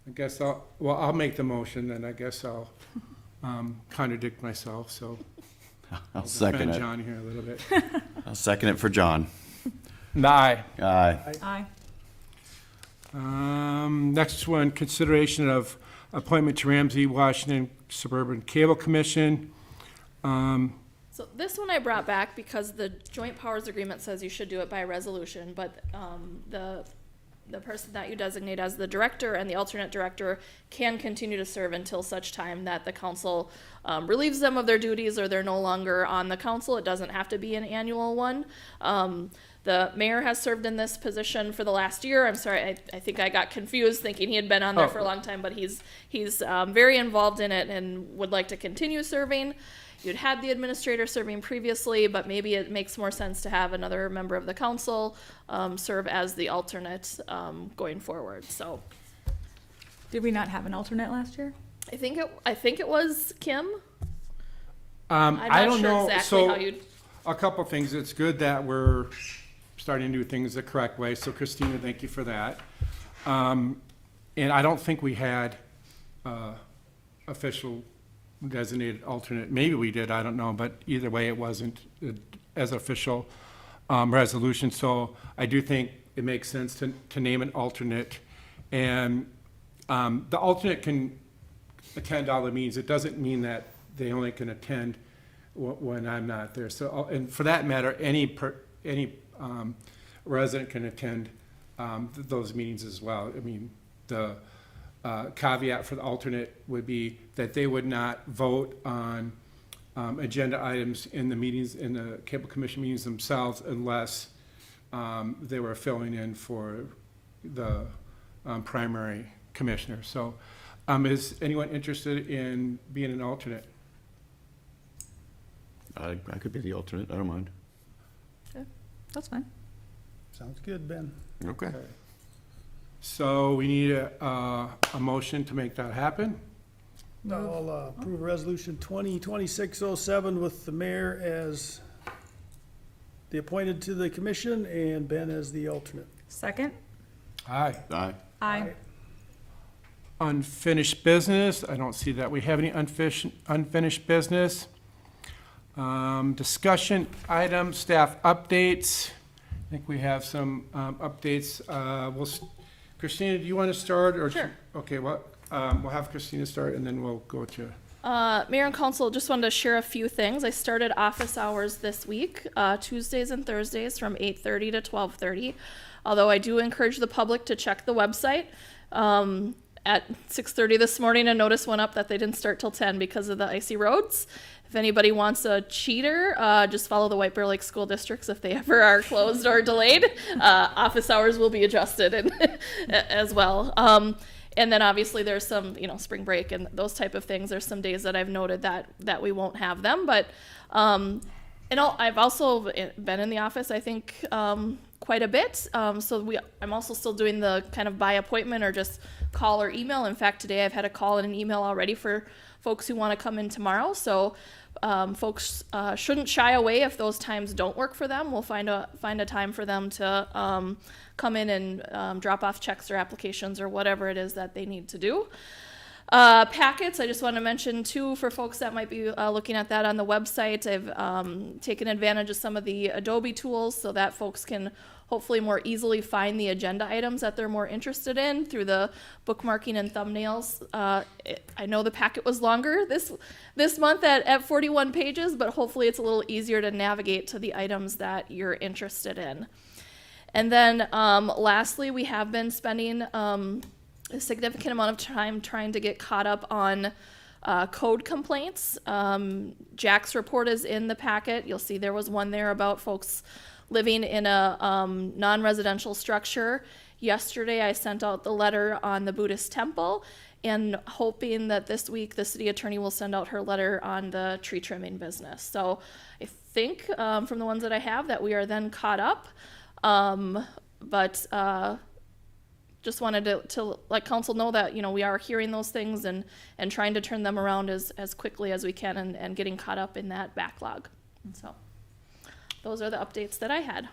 I guess I'll make the motion, then I guess I'll contradict myself, so. I'll second defend it. John here a little bit. I'll second it for John. Aye. Aye. Aye. Next one, consideration of appointment to Ramsey, Washington Suburban Cable Commission. So this one I brought back because the joint powers agreement says you should do it by resolution, but the person that you designate as the director and the alternate director can continue to serve until such time that the council relieves them of their duties or they're no longer on the council. It doesn't have to be an annual one. The mayor has served in this position for the last year. I'm sorry, I think I got confused thinking he had been on there for a long time, but he's very involved in it and would like to continue serving. You'd had the administrator serving previously, but maybe it makes more sense to have another member of the council serve as the alternate going forward. So Did we not have an alternate last year? I think it was Kim. I I'm not don't sure know, exactly how so you'd. a couple things. It's good that we're starting to do things the correct way, so Christina, thank you for that. And I don't think we had official designated alternate. Maybe we did, I don't know, but either way, it wasn't as official resolution. So I do think it makes sense to name an alternate. And the alternate can attend all the meetings. It doesn't mean that they only can attend when I'm not there. So, and for that matter, any resident can attend those meetings as well. I mean, the caveat for the alternate would be that they would not vote on agenda items in the meetings, in the cable commission meetings themselves, unless they were filling in for the primary commissioner. So is anyone interested in being an alternate? I could be the alternate. I don't mind. That's fine. Sounds good, Ben. Okay. So we need a motion to make that happen. I'll approve resolution 2026-07 with the mayor as the appointed to the commission and Ben as the alternate. Second? Aye. Aye. Aye. Unfinished business, I don't see that we have any unfinished business. Discussion items, staff updates. I think we have some updates. Christina, do you want to start? Or Sure. Okay, well, we'll have Christina start and then we'll go to. Mayor and Council, just wanted to share a few things. I started office hours this week, Tuesdays and Thursdays from 8:30 to 12:30. Although I do encourage the public to check the website. At 6:30 this morning, a notice went up that they didn't start till 10 because of the icy roads. If anybody wants a cheater, just follow the White Bear Lake School Districts if they ever are closed or delayed. Office hours will be adjusted as well. And then obviously there's some, spring break and those type of things. There's some days that I've noted that we won't have them. But I've also been in the office, I think, quite a bit. I'm also still doing the kind of by appointment or just call or email. In fact, today I've had a call and an email already for folks who want to come in tomorrow. So folks shouldn't shy away if those times don't work for them. We'll find a time for them to come in and drop off checks or applications or whatever it is that they need to do. Packets, I just want to mention too, for folks that might be looking at that on the website, I've taken advantage of some of the Adobe tools so that folks can hopefully more easily find the agenda items that they're more interested in through the bookmarking and thumbnails. I know the packet was longer this month at 41 pages, but hopefully it's a little easier to navigate to the items that you're interested in. And then lastly, we have been spending a significant amount of time trying to get caught up on code complaints. Jack's report is in the packet. You'll see there was one there about folks living in a non-residential structure. Yesterday, I sent out the letter on the Buddhist temple and hoping that this week the city attorney will send out her letter on the tree trimming business. So I think from the ones that I have that we are then caught up. But just wanted to let council know that, we are hearing those things and trying to turn them around as quickly as we can and getting caught up in that backlog. And so those are the updates that I had.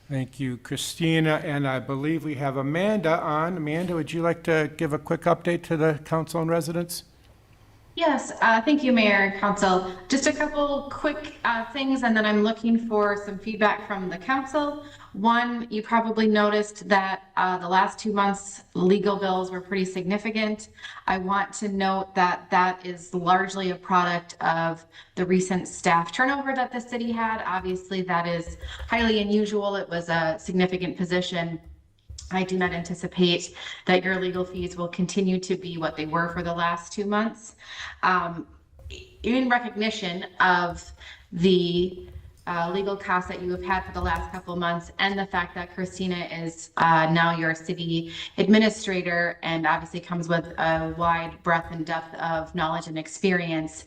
Thank you, Christina, and I believe we have Amanda on. Amanda, would you like to give a quick update to the council and residents? Yes, thank you, Mayor and Council. Just a couple quick things, and then I'm looking for some feedback from the council. One, you probably noticed that the last 2 months legal bills were pretty significant. I want to note that that is largely a product of the recent staff turnover that the city had. Obviously, that is highly unusual. It was a significant position. I do not anticipate that your legal fees will continue to be what they were for the last 2 months. In recognition of the legal costs that you have had for the last couple of months and the fact that Christina is now your city administrator and obviously comes with a wide breadth and depth of knowledge and experience.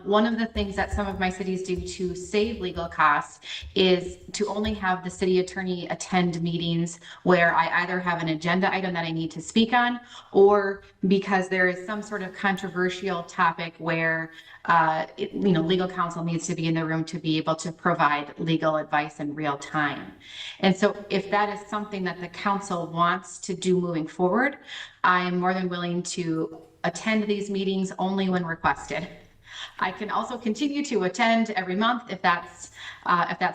One of the things that some of my cities do to save legal costs is to only have the city attorney attend meetings where I either have an agenda item that I need to speak on, or because there is some sort of controversial topic where legal counsel needs to be in the room to be able to provide legal advice in real time. And so if that is something that the council wants to do moving forward, I am more than willing to attend these meetings only when requested. I can also continue to attend every month if that's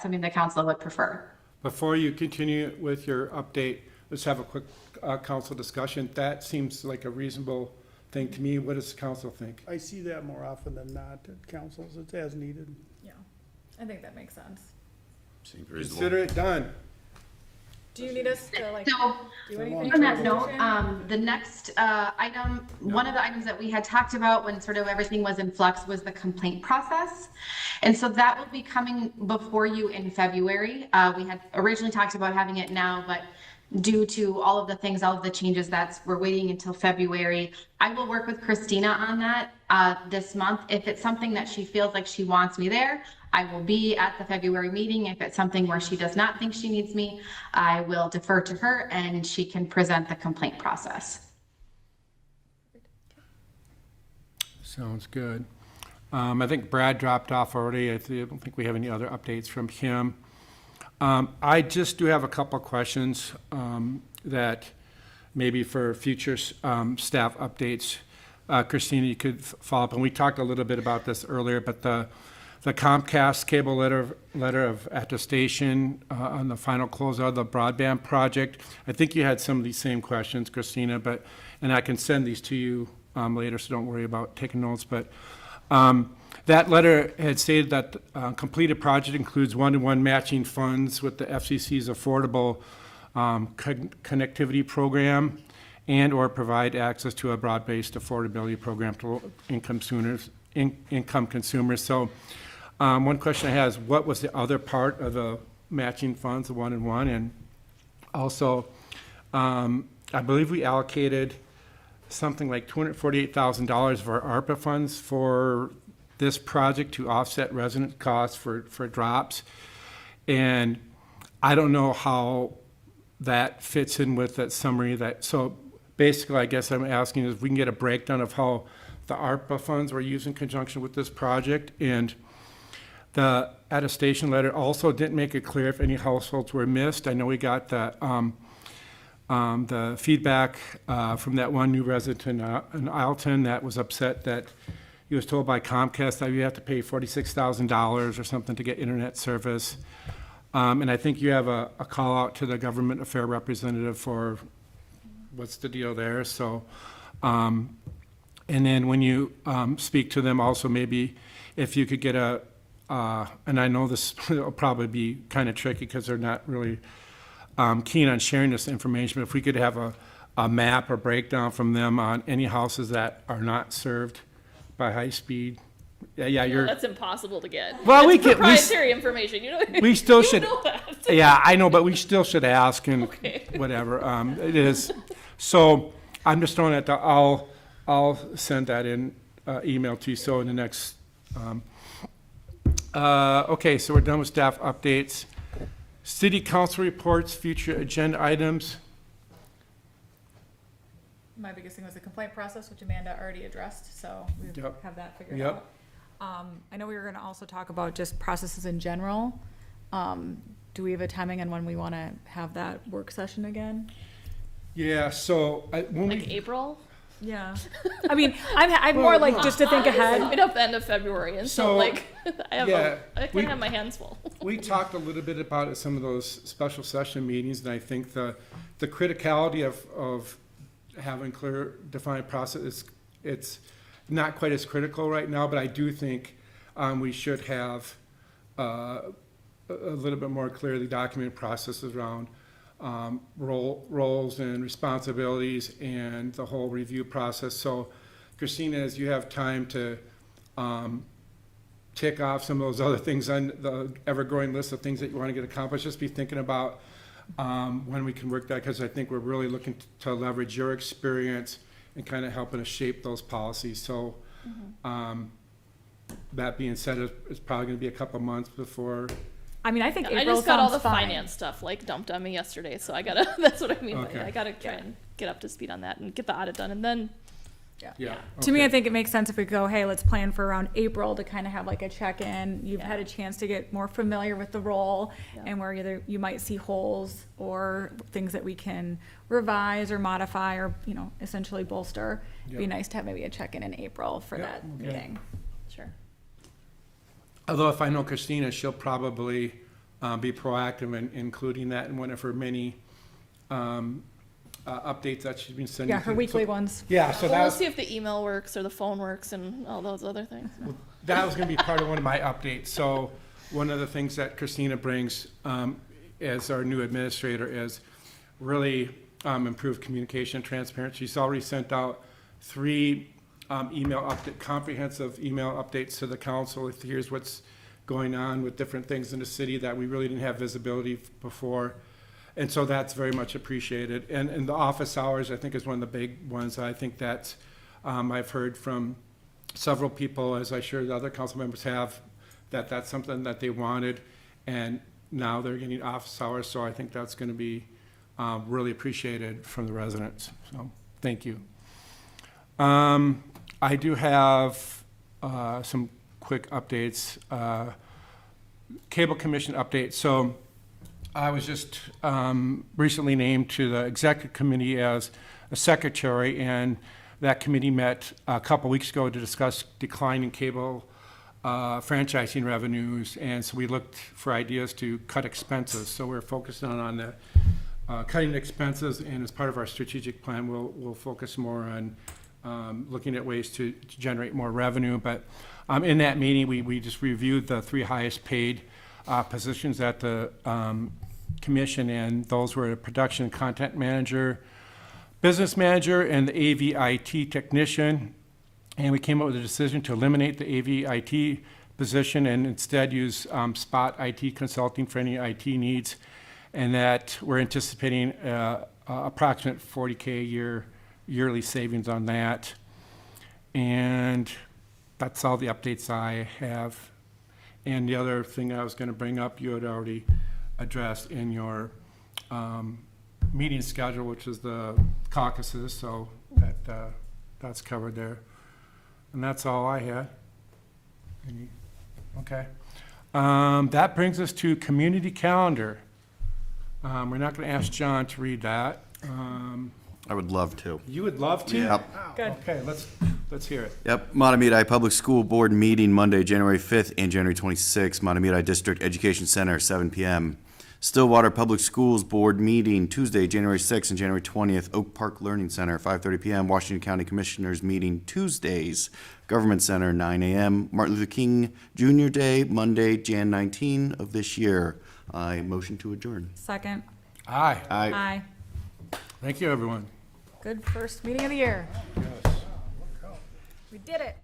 something the council would prefer. Before you continue with your update, let's have a quick council discussion. That seems like a reasonable thing to me. What does the council think? I see that more often than not at councils. It's as needed. Yeah, I think that makes sense. Seems reasonable. Consider it done. Do you need us to So do anything? on that note, the next item, one of the items that we had talked about when sort of everything was in flux was the complaint process. And so that will be coming before you in February. We had originally talked about having it now, but due to all of the things, all of the changes, we're waiting until February. I will work with Christina on that this month. If it's something that she feels like she wants me there, I will be at the February meeting. If it's something where she does not think she needs me, I will defer to her and she can present the complaint process. Sounds good. I think Brad dropped off already. I don't think we have any other updates from him. I just do have a couple of questions that maybe for future staff updates. Christina, you could follow up. And we talked a little bit about this earlier, but the Comcast cable letter of attestation on the final closeout of the broadband project. I think you had some of these same questions, Christina, and I can send these to you later, so don't worry about taking notes. But that letter had stated that completed project includes one-to-one matching funds with the FCC's Affordable Connectivity Program and/or provide access to a broad-based affordability program to income consumers. So one question I have is, what was the other part of the matching funds, the one-and-one? And also, I believe we allocated something like $248,000 of our ARPA funds for this project to offset resident costs for drops. And I don't know how that fits in with that summary so basically, I guess I'm asking is if we can get a breakdown of how the ARPA funds were used in conjunction with this project. And the attestation letter also didn't make it clear if any households were missed. I know we got the feedback from that one new resident in Alton that was upset that he was told by Comcast that you have to pay $46,000 or something to get internet service. And I think you have a call out to the government affair representative for what's the deal there. So, and then when you speak to them also, maybe if you could get and I know this will probably be kind of tricky because they're not really keen on sharing this information, but if we could have a map or breakdown from them on any houses that are not served by high speed. Yeah, you're. That's impossible to get. Well, It's proprietary information. You know. We still you should. know that. Yeah, I know, but we still should ask and Okay. whatever. It is. So I'm just throwing that. I'll send that in email to you. So in the next. Okay, so we're done with staff updates. City council reports, future agenda items. My biggest thing was the complaint process, which Amanda already addressed, so we Yep. have that figured Yep. out. I know we were gonna also talk about just processes in general. Do we have a timing on when we wanna have that work session again? Yeah. So when Like we. April. Yeah. I mean, I'm more like just to think ahead. Right up the end of February, and so So, like I yeah, kind we- of have my hands full. We talked a little bit about it at some of those special session meetings, and I think the criticality of having clear defined process, it's not quite as critical right now, but I do think we should have a little bit more clearly documented processes around roles and responsibilities and the whole review process. So Christina, as you have time to tick off some of those other things on the ever-growing list of things that you want to get accomplished, just be thinking about when we can work that, because I think we're really looking to leverage your experience and kind of helping us shape those policies. So that being said, it's probably going to be a couple months before. I mean, I think I April just got all the sounds fine. finance stuff like dumped on me yesterday, so I gotta. That's what I mean. Okay. I gotta try and get up to speed on that and get the audit done, and then Yeah. To me, okay. I think it makes sense if we go, hey, let's plan for around April to kind of have like a check-in. You've had a chance to get more familiar with the role and where either you might see holes or things that we can revise or modify or, essentially bolster. It'd be Yep. nice to have maybe a check-in in April for Yep, that okay. meeting. sure. Although if I know Christina, she'll probably be proactive in including that in one of her many updates that she's been sending. Yeah, her to- weekly so- ones. Yeah, so Well, we'll that's, see if the email works or the phone works and all those other things. that was gonna be part of one of my updates. So one of the things that Christina brings as our new administrator is really improved communication and transparency. She's already sent out 3 comprehensive email updates to the council. If here's what's going on with different things in the city that we really didn't have visibility before. And so that's very much appreciated. And the office hours, I think, is one of the big ones. I think that's, I've heard from several people, as I sure the other council members have, that that's something that they wanted. And now they're getting office hours, so I think that's going to be really appreciated from the residents. So, thank you. I do have some quick updates. Cable Commission update. So I was just recently named to the executive committee as a secretary, and that committee met a couple weeks ago to discuss declining cable franchising revenues, and so we looked for ideas to cut expenses. So we're focusing on the cutting expenses, and as part of our strategic plan, we'll focus more on looking at ways to generate more revenue. But in that meeting, we just reviewed the 3 highest paid positions at the commission, and those were a production content manager, business manager, and the AV-IT technician. And we came up with a decision to eliminate the AV-IT position and instead use spot IT consulting for any IT needs, and that we're anticipating approximate $40K yearly savings on that. And that's all the updates I have. And the other thing I was going to bring up, you had already addressed in your meeting schedule, which is the caucuses, so that's covered there. And that's all I had. Okay. That brings us to community calendar. We're not going to ask John to read that. I would love to. You would love to? Yep. Wow. Good. Okay, let's hear it. Yep, Matamidi Public School Board meeting Monday, January 5th and January 26th, Matamidi District Education Center, 7 p.m. Stillwater Public Schools Board meeting Tuesday, January 6th and January 20th, Oak Park Learning Center, 5:30 p.m. Washington County Commissioners meeting Tuesdays, Government Center, 9 a.m. Martin Luther King Jr. Day, Monday, Jan 19 of this year. I motion to adjourn. Second. Aye. Aye. Thank you, everyone. Good first meeting of the year. Yes. We did it.